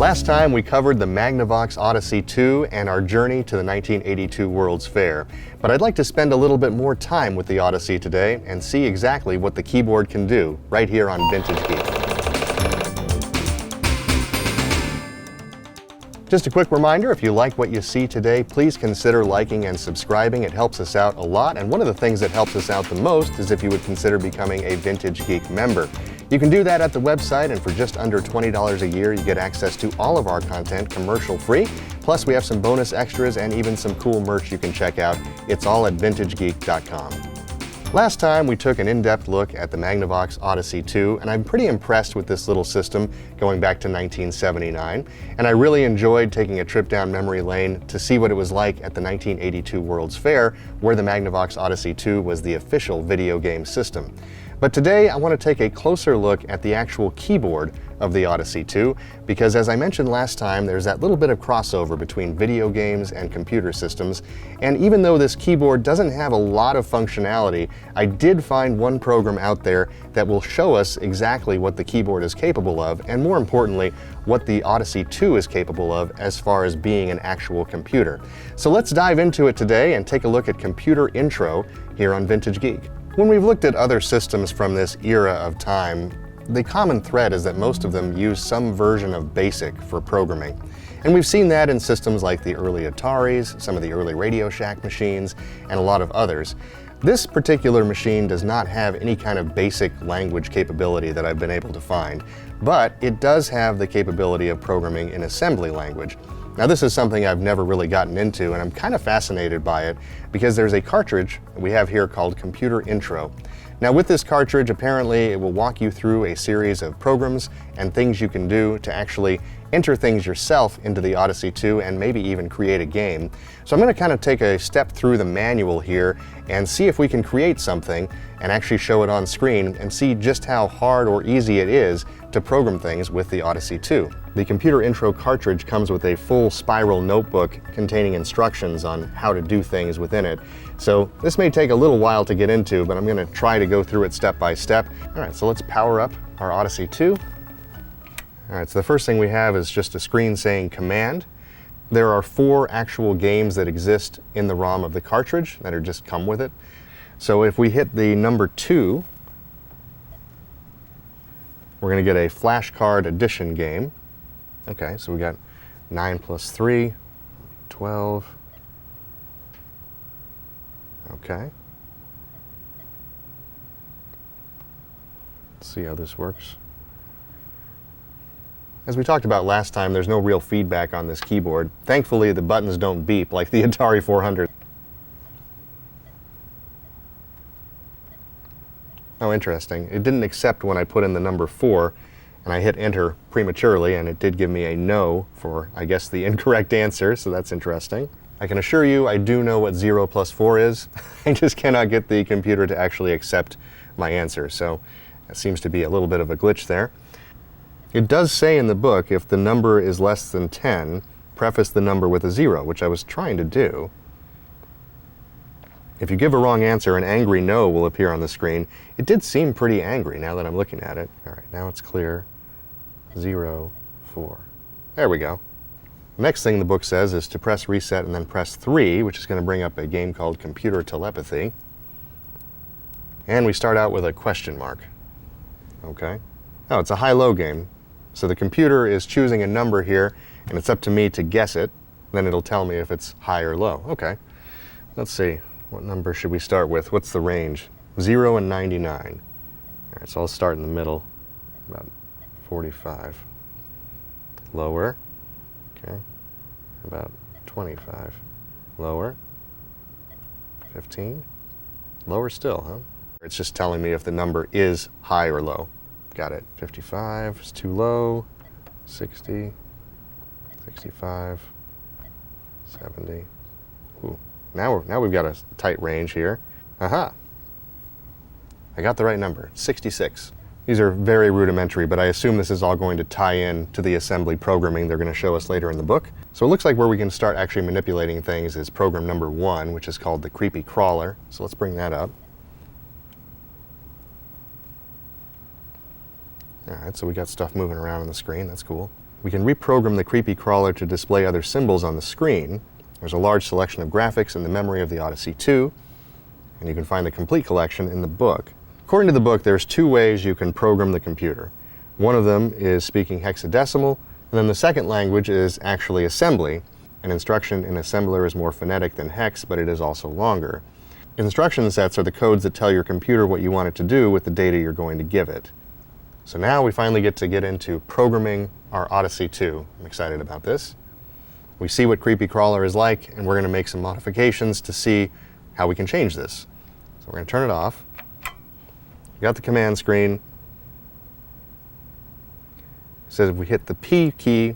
Last time we covered the Magnavox Odyssey 2 and our journey to the 1982 World's Fair, but I'd like to spend a little bit more time with the Odyssey today and see exactly what the keyboard can do right here on Vintage Geek. Just a quick reminder, if you like what you see today, please consider liking and subscribing. It helps us out a lot, and one of the things that helps us out the most is if you would consider becoming a Vintage Geek member. You can do that at the website, and for just under $20 a year, you get access to all of our content commercial-free. Plus, we have some bonus extras and even some cool merch you can check out. It's all at vintagegeek.com. Last time, we took an in-depth look at the Magnavox Odyssey 2, and I'm pretty impressed with this little system going back to 1979. And I really enjoyed taking a trip down memory lane to see what it was like at the 1982 World's Fair, where the Magnavox Odyssey 2 was the official video game system. But today, I want to take a closer look at the actual keyboard of the Odyssey 2, because as I mentioned last time, there's that little bit of crossover between video games and computer systems, and even though this keyboard doesn't have a lot of functionality, I did find one program out there that will show us exactly what the keyboard is capable of, and more importantly, what the Odyssey 2 is capable of as far as being an actual computer. So let's dive into it today and take a look at Computer Intro here on Vintage Geek. When we've looked at other systems from this era of time, the common thread is that most of them use some version of BASIC for programming. And we've seen that in systems like the early Ataris, some of the early Radio Shack machines, and a lot of others. This particular machine does not have any kind of basic language capability that I've been able to find, but it does have the capability of programming in assembly language. Now this is something I've never really gotten into, and I'm kind of fascinated by it because there's a cartridge we have here called Computer Intro. Now with this cartridge, apparently it will walk you through a series of programs and things you can do to actually enter things yourself into the Odyssey 2 and maybe even create a game. So I'm going to kind of take a step through the manual here and see if we can create something and actually show it on screen and see just how hard or easy it is to program things with the Odyssey 2. The Computer Intro cartridge comes with a full spiral notebook containing instructions on how to do things within it. So this may take a little while to get into, but I'm going to try to go through it step by step. All right, so let's power up our Odyssey 2. All right, so the first thing we have is just a screen saying command. There are 4 actual games that exist in the ROM of the cartridge that are just come with it. So if we hit the number 2, we're going to get a flashcard edition game. Okay, so we got 9 plus 3, 12. Okay. Let's see how this works. As we talked about last time, there's no real feedback on this keyboard. Thankfully, the buttons don't beep like the Atari 400. Oh, interesting. It didn't accept when I put in the number 4, and I hit enter prematurely, and it did give me a no for, I guess, the incorrect answer, so that's interesting. I can assure you I do know what 0 plus 4 is. I just cannot get the computer to actually accept my answer, so that seems to be a little bit of a glitch there. It does say in the book, if the number is less than 10, preface the number with a 0, which I was trying to do. If you give a wrong answer, an angry no will appear on the screen. It did seem pretty angry now that I'm looking at it. All right, now it's clear. 0, 4. There we go. The next thing the book says is to press reset and then press 3, which is going to bring up a game called Computer Telepathy. And we start out with a question mark. Okay. Oh, it's a high-low game. So the computer is choosing a number here, and it's up to me to guess it. Then it'll tell me if it's high or low. Okay. Let's see. What number should we start with? What's the range? 0 and 99. All right, so I'll start in the middle, about 45. Lower. Okay. About 25. Lower. 15. Lower still, huh? It's just telling me if the number is high or low. Got it. 55 is too low. 60. 65. 70. Ooh. Now we've got a tight range here. Aha! I got the right number. 66. These are very rudimentary, but I assume this is all going to tie in to the assembly programming they're going to show us later in the book. So it looks like where we can start actually manipulating things is program number 1, which is called the Creepy Crawler. So let's bring that up. All right, so we got stuff moving around on the screen. That's cool. We can reprogram the creepy crawler to display other symbols on the screen. There's a large selection of graphics in the memory of the Odyssey 2, and you can find the complete collection in the book. According to the book, there's 2 ways you can program the computer. One of them is speaking hexadecimal, and then the second language is actually assembly. An instruction in assembler is more phonetic than hex, but it is also longer. Instruction sets are the codes that tell your computer what you want it to do with the data you're going to give it. So now we finally get into programming our Odyssey 2. I'm excited about this. We see what Creepy Crawler is like, and we're going to make some modifications to see how we can change this. So we're going to turn it off. We got the command screen. It says if we hit the P key,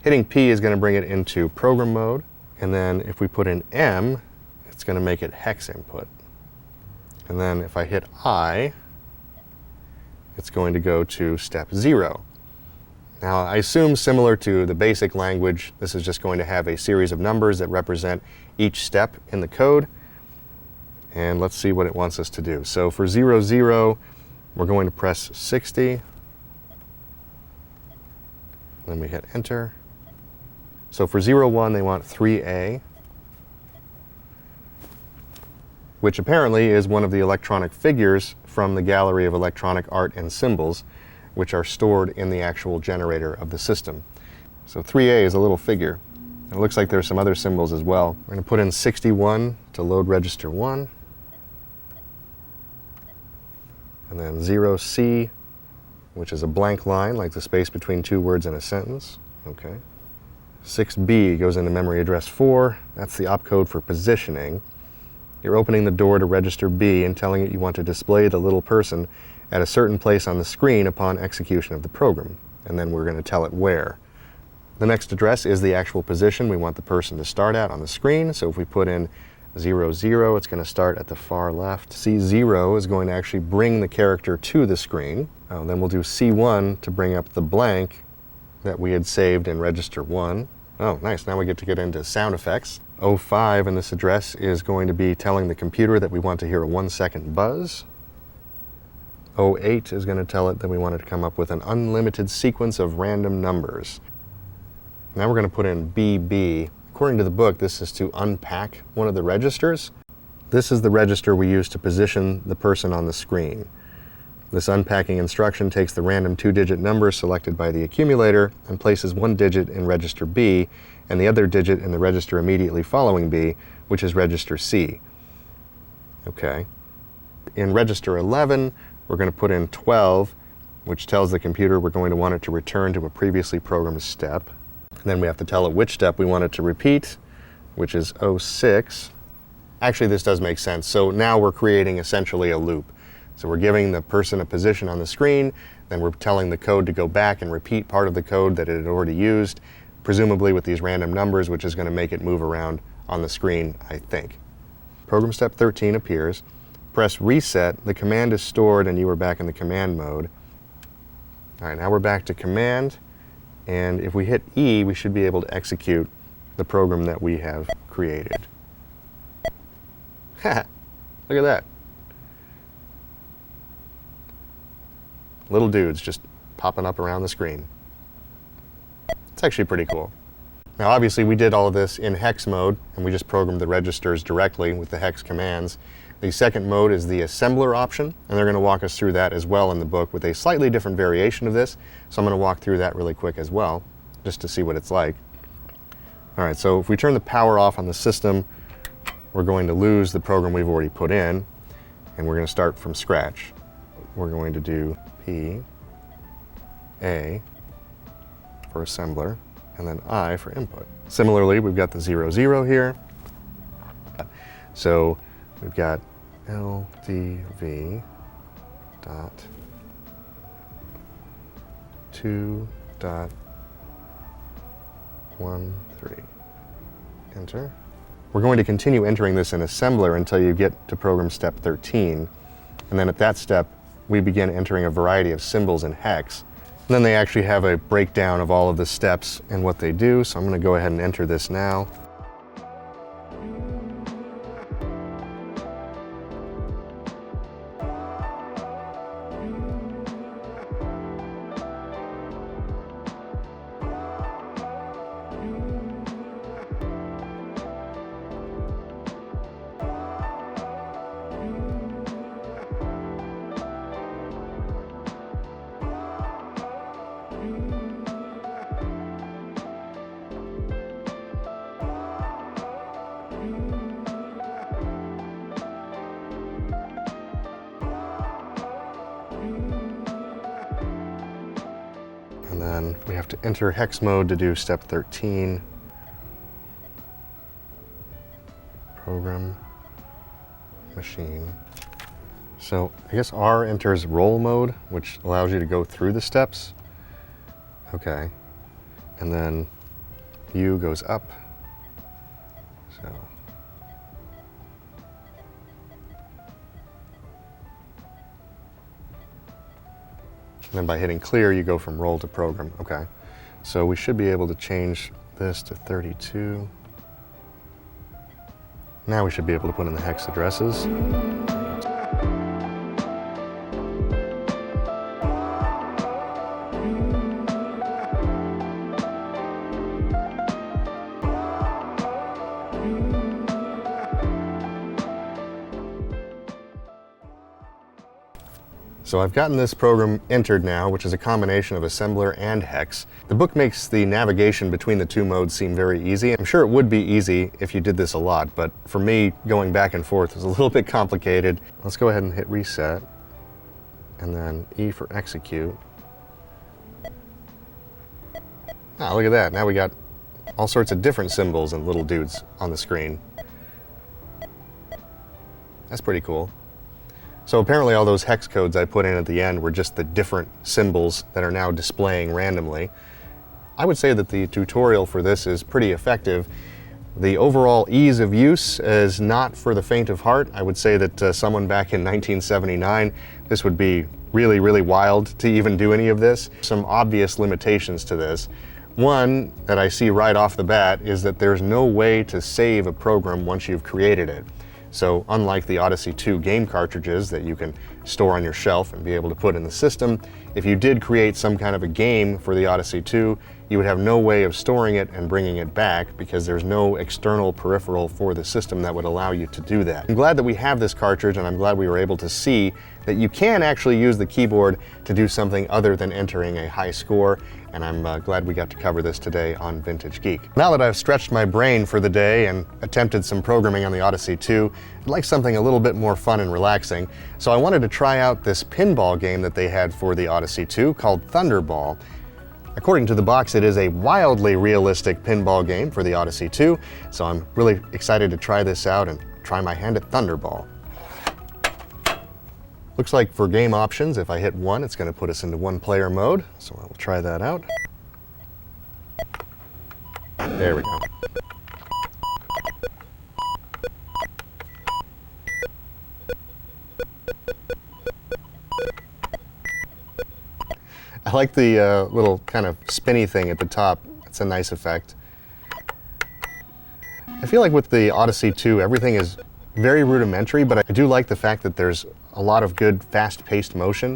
hitting P is going to bring it into program mode. And then if we put in M, it's going to make it hex input. And then if I hit I, it's going to go to step 0. Now, I assume similar to the basic language, this is just going to have a series of numbers that represent each step in the code. And let's see what it wants us to do. So for 0, 0, we're going to press 60. Then we hit enter. So for 0, 1, they want 3A, which apparently is one of the electronic figures from the gallery of electronic art and symbols, which are stored in the actual generator of the system. So 3A is a little figure. It looks like there's some other symbols as well. We're going to put in 61 to load register 1. And then 0C, which is a blank line, like the space between 2 words in a sentence. Okay. 6B goes into memory address 4. That's the opcode for positioning. You're opening the door to register B and telling it you want to display the little person at a certain place on the screen upon execution of the program. And then we're going to tell it where. The next address is the actual position we want the person to start at on the screen. So if we put in 0, 0, it's going to start at the far left. C0 is going to actually bring the character to the screen. Then we'll do C1 to bring up the blank that we had saved in register 1. Oh, nice. Now we get into sound effects. 05 in this address is going to be telling the computer that we want to hear a 1-second buzz. 08 is going to tell it that we want it to come up with an unlimited sequence of random numbers. Now we're going to put in BB. According to the book, this is to unpack one of the registers. This is the register we use to position the person on the screen. This unpacking instruction takes the random 2-digit number selected by the accumulator and places 1 digit in register B and the other digit in the register immediately following B, which is register C. Okay. In register 11, we're going to put in 12, which tells the computer we're going to want it to return to a previously programmed step. And then we have to tell it which step we want it to repeat, which is 06. Actually, this does make sense. So now we're creating essentially a loop. So we're giving the person a position on the screen, then we're telling the code to go back and repeat part of the code that it had already used, presumably with these random numbers, which is going to make it move around on the screen, I think. Program step 13 appears. Press reset, the command is stored and you are back in the command mode. All right, now we're back to command, and if we hit E, we should be able to execute the program that we have created. Look at that. Little dudes just popping up around the screen. It's actually pretty cool. Now obviously we did all of this in hex mode, and we just programmed the registers directly with the hex commands. The second mode is the assembler option, and they're going to walk us through that as well in the book with a slightly different variation of this. So I'm going to walk through that really quick as well, just to see what it's like. All right, so if we turn the power off on the system, we're going to lose the program we've already put in, and we're going to start from scratch. We're going to do P, A for assembler, and then I for input. Similarly, we've got the 0, 0 here. So we've got LDV dot 2 dot 1 3. Enter. We're going to continue entering this in assembler until you get to program step 13. And then at that step, we begin entering a variety of symbols in hex. And then they actually have a breakdown of all of the steps and what they do. So I'm going to go ahead and enter this now. And then we have to enter hex mode to do step 13. Program, machine. So I guess R enters roll mode, which allows you to go through the steps. Okay. And then U goes up. So. And then by hitting clear, you go from roll to program. Okay. So we should be able to change this to 32. Now we should be able to put in the hex addresses. So I've gotten this program entered now, which is a combination of assembler and hex. The book makes the navigation between the two modes seem very easy. I'm sure it would be easy if you did this a lot, but for me, going back and forth is a little bit complicated. Let's go ahead and hit reset, and then E for execute. Ah, look at that. Now we got all sorts of different symbols and little dudes on the screen. That's pretty cool. So apparently all those hex codes I put in at the end were just the different symbols that are now displaying randomly. I would say that the tutorial for this is pretty effective. The overall ease of use is not for the faint of heart. I would say that someone back in 1979, this would be really, really wild to even do any of this. Some obvious limitations to this. One that I see right off the bat is that there's no way to save a program once you've created it. So unlike the Odyssey 2 game cartridges that you can store on your shelf and be able to put in the system, if you did create some kind of a game for the Odyssey 2, you would have no way of storing it and bringing it back because there's no external peripheral for the system that would allow you to do that. I'm glad that we have this cartridge, and I'm glad we were able to see that you can actually use the keyboard to do something other than entering a high score, and I'm glad we got to cover this today on Vintage Geek. Now that I've stretched my brain for the day and attempted some programming on the Odyssey 2, I'd like something a little bit more fun and relaxing, so I wanted to try out this pinball game that they had for the Odyssey 2 called Thunderball. According to the box, it is a wildly realistic pinball game for the Odyssey 2, so I'm really excited to try this out and try my hand at Thunderball. Looks like for game options, if I hit 1, it's going to put us into one-player mode, so I will try that out. There we go. I like the little kind of spinny thing at the top. It's a nice effect. I feel like with the Odyssey 2, everything is very rudimentary, but I do like the fact that there's a lot of good fast-paced motion.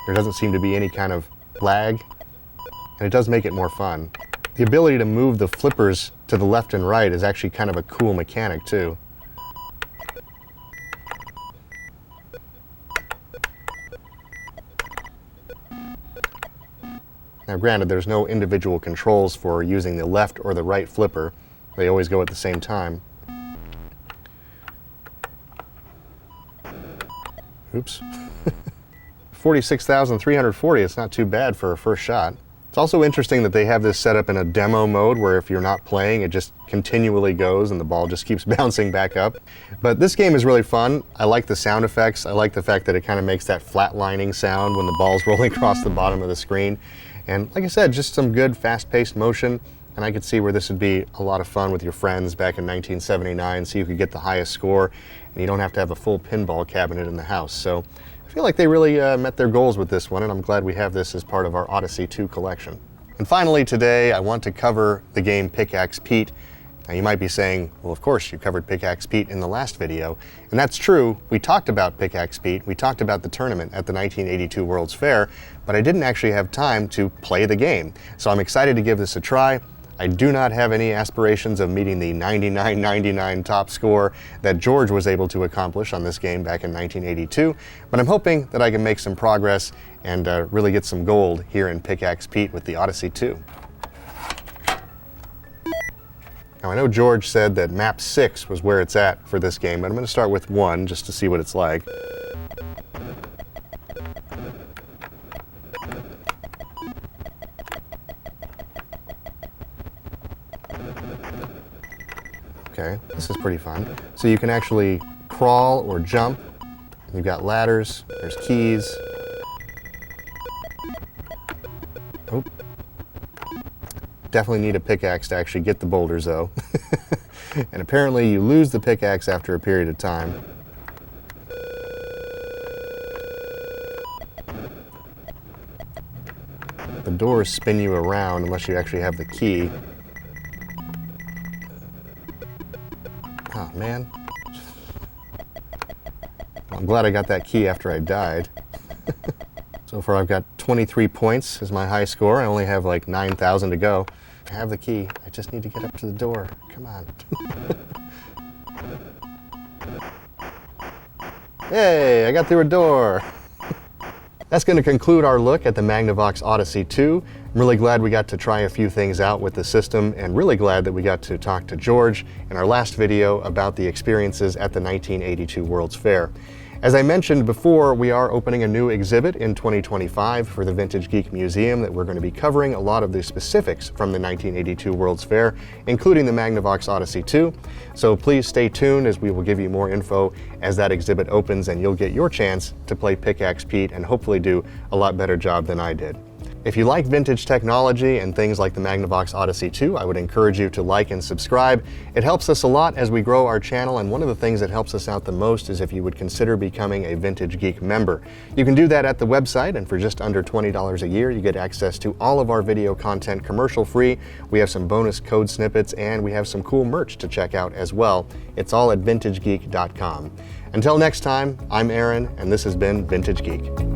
There doesn't seem to be any kind of lag, and it does make it more fun. The ability to move the flippers to the left and right is actually kind of a cool mechanic too. Now granted, there's no individual controls for using the left or the right flipper. They always go at the same time. Oops. 46,340, it's not too bad for a first shot. It's also interesting that they have this set up in a demo mode where if you're not playing, it just continually goes and the ball just keeps bouncing back up. But this game is really fun. I like the sound effects. I like the fact that it kind of makes that flatlining sound when the ball's rolling across the bottom of the screen. And like I said, just some good fast-paced motion. And I could see where this would be a lot of fun with your friends back in 1979, so you could get the highest score and you don't have to have a full pinball cabinet in the house. So I feel like they really met their goals with this one, and I'm glad we have this as part of our Odyssey 2 collection. And finally today, I want to cover the game Pickaxe Pete. Now you might be saying, well, of course you covered Pickaxe Pete in the last video, and that's true. We talked about Pickaxe Pete, we talked about the tournament at the 1982 World's Fair, but I didn't actually have time to play the game. So I'm excited to give this a try. I do not have any aspirations of meeting the 99.99 top score that George was able to accomplish on this game back in 1982, but I'm hoping that I can make some progress and really get some gold here in Pickaxe Pete with the Odyssey 2. Now I know George said that map 6 was where it's at for this game, but I'm going to start with 1 just to see what it's like. okay, this is pretty fun. So you can actually crawl or jump. You've got ladders, there's keys. Oh. Definitely need a pickaxe to actually get the boulders though. And apparently you lose the pickaxe after a period of time. The doors spin you around unless you actually have the key. Oh man. I'm glad I got that key after I died. So far I've got 23 points as my high score. I only have like 9,000 to go. I have the key. I just need to get up to the door. Come on. Hey, I got through a door. That's going to conclude our look at the Magnavox Odyssey 2. I'm really glad we got to try a few things out with the system, and really glad that we got to talk to George in our last video about the experiences at the 1982 World's Fair. As I mentioned before, we are opening a new exhibit in 2025 for the Vintage Geek Museum that we're going to be covering a lot of the specifics from the 1982 World's Fair, including the Magnavox Odyssey 2. So please stay tuned as we will give you more info as that exhibit opens, and you'll get your chance to play Pickaxe Pete and hopefully do a lot better job than I did. If you like vintage technology and things like the Magnavox Odyssey 2, I would encourage you to like and subscribe. It helps us a lot as we grow our channel, and one of the things that helps us out the most is if you would consider becoming a Vintage Geek member. You can do that at the website, and for just under $20 a year, you get access to all of our video content commercial free. We have some bonus code snippets, and we have some cool merch to check out as well. It's all at vintagegeek.com. Until next time, I'm Aaron, and this has been Vintage Geek.